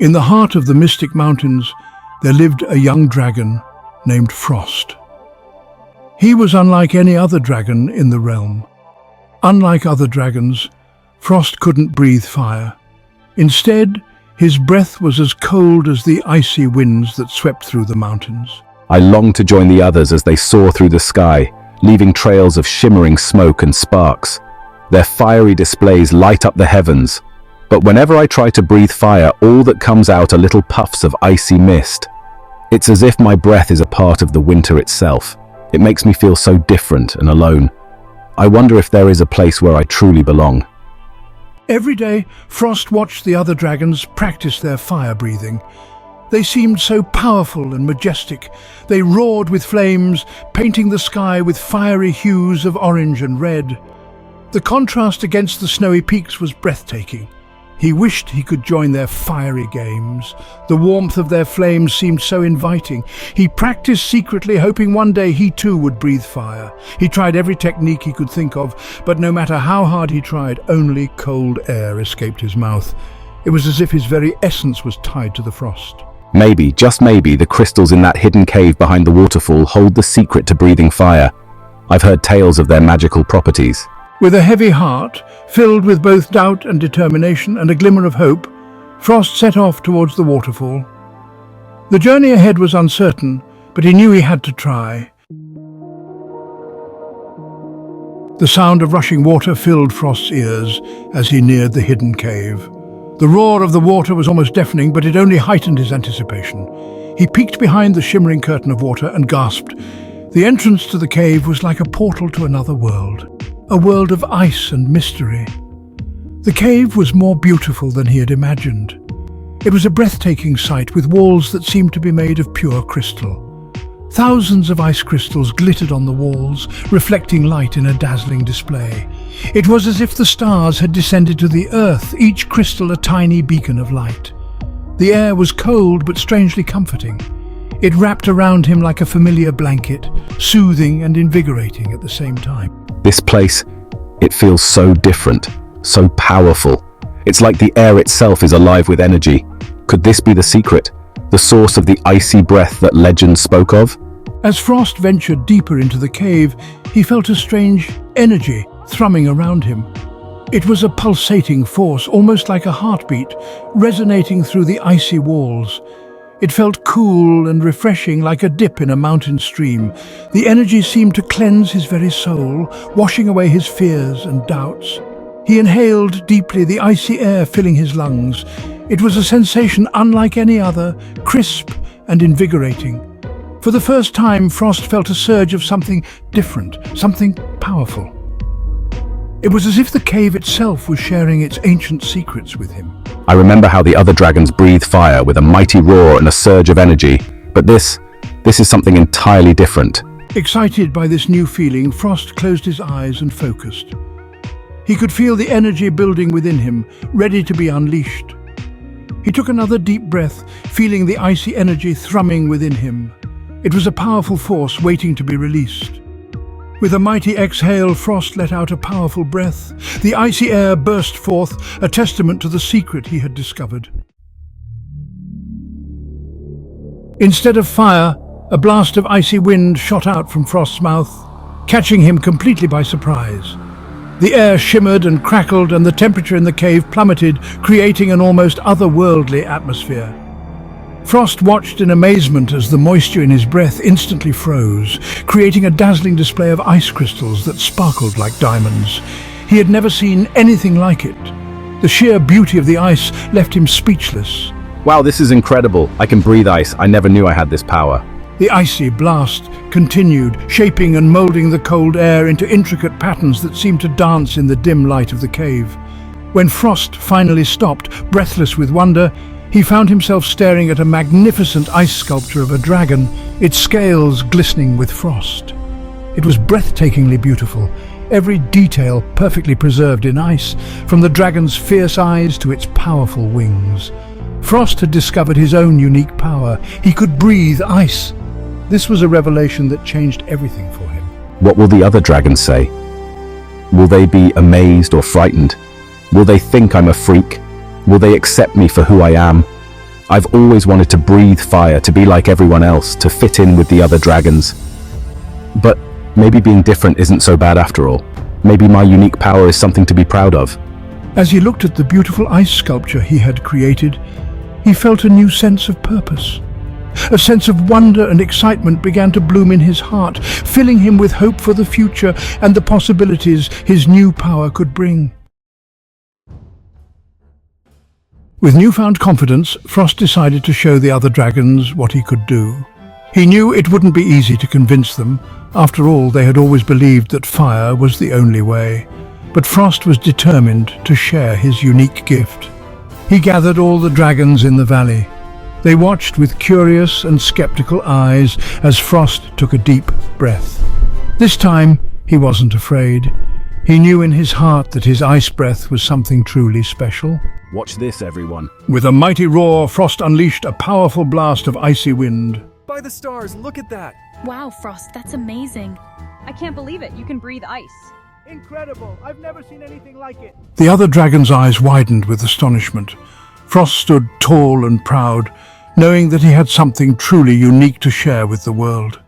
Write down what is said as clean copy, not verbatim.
In the heart of the Mystic Mountains, there lived a young dragon named Frost. He was unlike any other dragon in the realm. Unlike other dragons, Frost couldn't breathe fire. Instead, his breath was as cold as the icy winds that swept through the mountains. I longed to join the others as they soar through the sky, leaving trails of shimmering smoke and sparks. Their fiery displays light up the heavens, but whenever I try to breathe fire, all that comes out are little puffs of icy mist. It's as if my breath is a part of the winter itself. It makes me feel so different and alone. I wonder if there is a place where I truly belong. Every day, Frost watched the other dragons practice their fire breathing. They seemed so powerful and majestic. They roared with flames, painting the sky with fiery hues of orange and red. The contrast against the snowy peaks was breathtaking. He wished he could join their fiery games. The warmth of their flames seemed so inviting. He practiced secretly, hoping one day he too would breathe fire. He tried every technique he could think of, but no matter how hard he tried, only cold air escaped his mouth. It was as if his very essence was tied to the frost. Maybe, just maybe, the crystals in that hidden cave behind the waterfall hold the secret to breathing fire. I've heard tales of their magical properties. With a heavy heart, filled with both doubt and determination and a glimmer of hope, Frost set off towards the waterfall. The journey ahead was uncertain, but he knew he had to try. The sound of rushing water filled Frost's ears as he neared the hidden cave. The roar of the water was almost deafening, but it only heightened his anticipation. He peeked behind the shimmering curtain of water and gasped. The entrance to the cave was like a portal to another world. A world of ice and mystery. The cave was more beautiful than he had imagined. It was a breathtaking sight with walls that seemed to be made of pure crystal. Thousands of ice crystals glittered on the walls, reflecting light in a dazzling display. It was as if the stars had descended to the earth, each crystal a tiny beacon of light. The air was cold but strangely comforting. It wrapped around him like a familiar blanket, soothing and invigorating at the same time. This place, it feels so different, so powerful. It's like the air itself is alive with energy. Could this be the secret, the source of the icy breath that legend spoke of? As Frost ventured deeper into the cave, he felt a strange energy thrumming around him. It was a pulsating force, almost like a heartbeat, resonating through the icy walls. It felt cool and refreshing, like a dip in a mountain stream. The energy seemed to cleanse his very soul, washing away his fears and doubts. He inhaled deeply, the icy air filling his lungs. It was a sensation unlike any other, crisp and invigorating. For the first time, Frost felt a surge of something different, something powerful. It was as if the cave itself was sharing its ancient secrets with him. I remember how the other dragons breathe fire with a mighty roar and a surge of energy, but this is something entirely different. Excited by this new feeling, Frost closed his eyes and focused. He could feel the energy building within him, ready to be unleashed. He took another deep breath, feeling the icy energy thrumming within him. It was a powerful force waiting to be released. With a mighty exhale, Frost let out a powerful breath. The icy air burst forth, a testament to the secret he had discovered. Instead of fire, a blast of icy wind shot out from Frost's mouth, catching him completely by surprise. The air shimmered and crackled, and the temperature in the cave plummeted, creating an almost otherworldly atmosphere. Frost watched in amazement as the moisture in his breath instantly froze, creating a dazzling display of ice crystals that sparkled like diamonds. He had never seen anything like it. The sheer beauty of the ice left him speechless. Wow, this is incredible. I can breathe ice. I never knew I had this power. The icy blast continued, shaping and molding the cold air into intricate patterns that seemed to dance in the dim light of the cave. When Frost finally stopped, breathless with wonder, he found himself staring at a magnificent ice sculpture of a dragon, its scales glistening with frost. It was breathtakingly beautiful, every detail perfectly preserved in ice, from the dragon's fierce eyes to its powerful wings. Frost had discovered his own unique power. He could breathe ice. This was a revelation that changed everything for him. What will the other dragons say? Will they be amazed or frightened? Will they think I'm a freak? Will they accept me for who I am? I've always wanted to breathe fire, to be like everyone else, to fit in with the other dragons. But maybe being different isn't so bad after all. Maybe my unique power is something to be proud of. As he looked at the beautiful ice sculpture he had created, he felt a new sense of purpose. A sense of wonder and excitement began to bloom in his heart, filling him with hope for the future and the possibilities his new power could bring. With newfound confidence, Frost decided to show the other dragons what he could do. He knew it wouldn't be easy to convince them. After all, they had always believed that fire was the only way. But Frost was determined to share his unique gift. He gathered all the dragons in the valley. They watched with curious and skeptical eyes as Frost took a deep breath. This time, he wasn't afraid. He knew in his heart that his ice breath was something truly special. Watch this, everyone. With a mighty roar, Frost unleashed a powerful blast of icy wind. By the stars, look at that! Wow, Frost, that's amazing. I can't believe it. You can breathe ice. Incredible! I've never seen anything like it. The other dragon's eyes widened with astonishment. Frost stood tall and proud, knowing that he had something truly unique to share with the world.